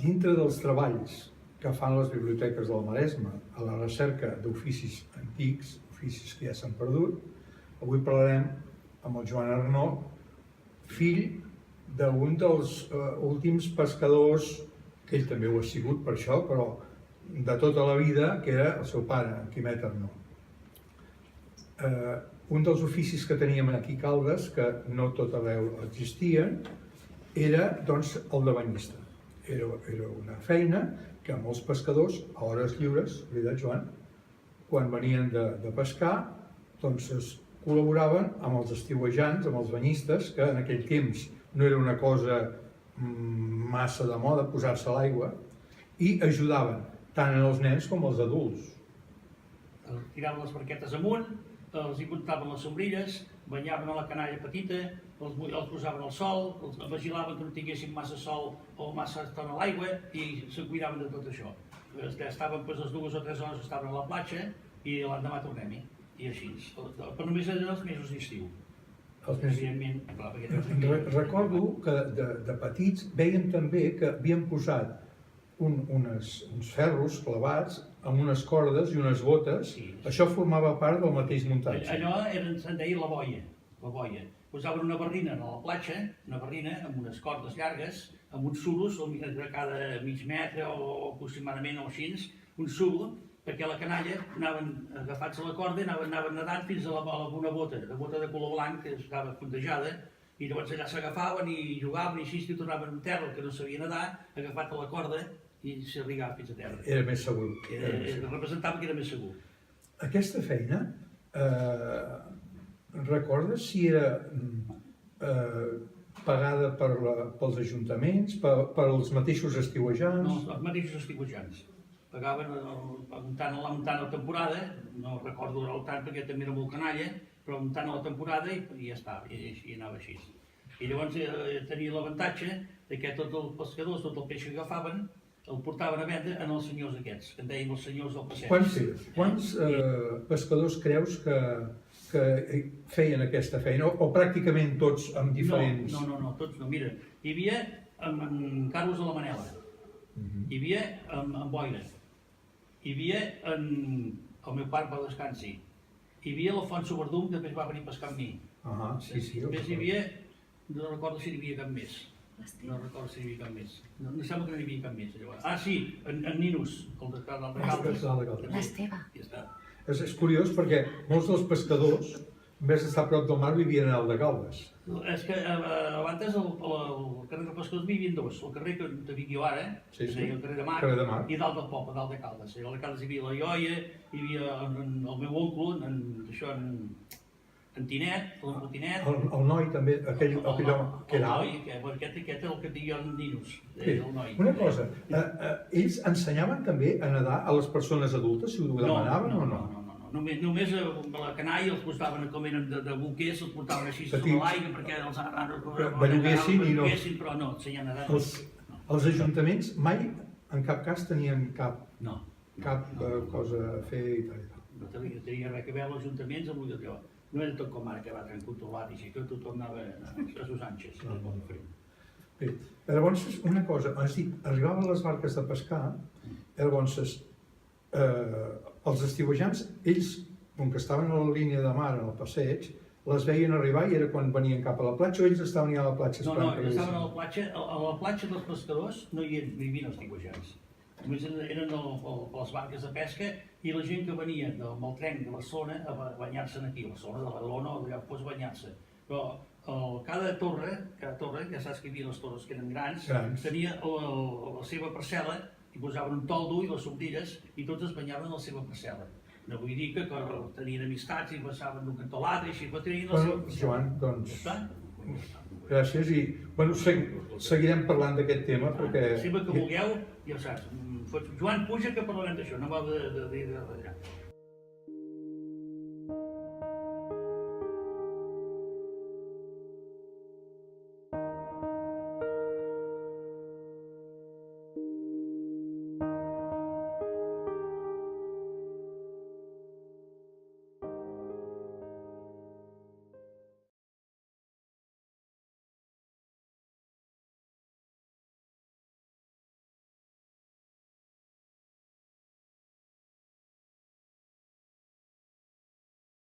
dintre dels treballs que fan les biblioteques del Maresme a la recerca d'oficis antics, oficis que ja s'han perdut, avui parlarem amb el Joan Arnó, fill d'un dels últims pescadors, que ell també ho ha sigut per això, però de tota la vida, que era el seu pare, en Quimet Arnó. Un dels oficis que teníem aquí a Caldes, que no tot arreu existien, era doncs el de banyista. Era una feina que molts pescadors, a hores lliures, veritat Joan, quan venien de pescar, doncs es col·laboraven amb els estiuejants, amb els banyistes, que en aquell temps no era una cosa massa de moda posar-se a l'aigua, i ajudaven tant els nens com els adults. Tiraven les barquetes amunt, els hi muntaven les sombrilles, banyaven a la canalla petita, els posaven al sol, els vigilaven que no tinguessin massa sol o massa estona a l'aigua i se cuidaven de tot això. Estaven les 2 o 3 hores estaven a la platja i l'endemà tornem-hi, i així. Però només eren els mesos d'estiu. Recordo que de petits veiem també que havien posat uns ferros clavats amb unes cordes i unes botes. Això formava part del mateix muntatge. Allò se'n deia la boia. Posaven una barrina a la platja, una barrina amb unes cordes llargues, amb uns suros de cada mig metre o aproximadament o així, un suro, perquè a la canalla anaven agafats a la corda i anaven nedant fins a una bota de color blanc que estava fondejada, i llavors allà s'agafaven i jugaven i així tornaven a terra, el que no sabia nedar, agafat a la corda i s'arrigava fins a terra. Era més segur. Representava que era més segur. Aquesta feina, recordes si era pagada pels ajuntaments, pels mateixos estiuejants? No, els mateixos estiuejants. Pagaven muntant la temporada, no recordo el tant perquè també era molt canalla, però muntant a la temporada i ja està, i anava així. I llavors tenia l'avantatge que tots els pescadors, tot el peix que agafaven, el portaven a vendre en els senyors aquests, que en deien els senyors del passeig. Quants pescadors creus que feien aquesta feina? O pràcticament tots amb diferents... No, tots no. Mira, hi havia en Carlos de la Manela, hi havia en Boira, hi havia el meu pare per descansi, hi havia l'Alfonso Verdum, que després va venir a pescar amb mi. Després hi havia, no recordo si hi havia cap més. No recordo si hi havia cap més. No sembla que no hi havia cap més. Ah, sí, en Ninus, el de Caldes. L'Esteve. És curiós perquè molts dels pescadors, en vez d'estar a prop del mar, vivien a Alt de Caldes. És que abans al carrer de Pescadors vivien dos, el carrer que vic jo ara, el carrer de Mar, i dalt del poble, dalt de Caldes. A dalt de Caldes hi havia la Ioia, hi havia el meu oncle, en Tinet, l'oncle Tinet. El noi també, aquell home que era alt. Aquest és el que dic jo en Ninus, el noi. Una cosa, ells ensenyaven també a nedar a les persones adultes, si ho demanaven o no? Només a la canalla els portaven, com eren de bolquers, els portaven així sobre l'aigua perquè els belluguessin i no... Però no, ensenyant a nedar. Els ajuntaments mai en cap cas tenien cap cosa a fer i tal i tal. No tenia res a veure els ajuntaments amb allò. No era tot com ara, que va tan controlat i així, que tothom anava a sus anxes. Bé, llavors una cosa, has dit, arribaven les barques de pescar, llavors els estiuejants, ells, com que estaven a la línia de mar, en el passeig, les veien arribar i era quan venien cap a la platja o ells estaven ja a la platja esperant que estaven a la platja. A la platja dels pescadors no hi vivien els estiuejants. Només eren les barques de pesca i la gent que venia del Maltrenc de Barcelona a banyar-se aquí, a Barcelona, de Badalona o d'allà fos a banyar-se. Però cada torre, ja saps que hi havia les torres que eren grans, tenia la seva parcel·la i posaven un toldo i les sombrilles i tots es banyaven a la seva parcel·la. No vull dir que tenien amistats i passaven d'un cantó a l'altre i així, però tenien la seva parcel·la. Joan, doncs, gràcies i seguirem parlant d'aquest tema perquè... Sempre que vulgueu, ja ho saps, Joan, puja que parlarem d'això, no m'heu de dir d'allà.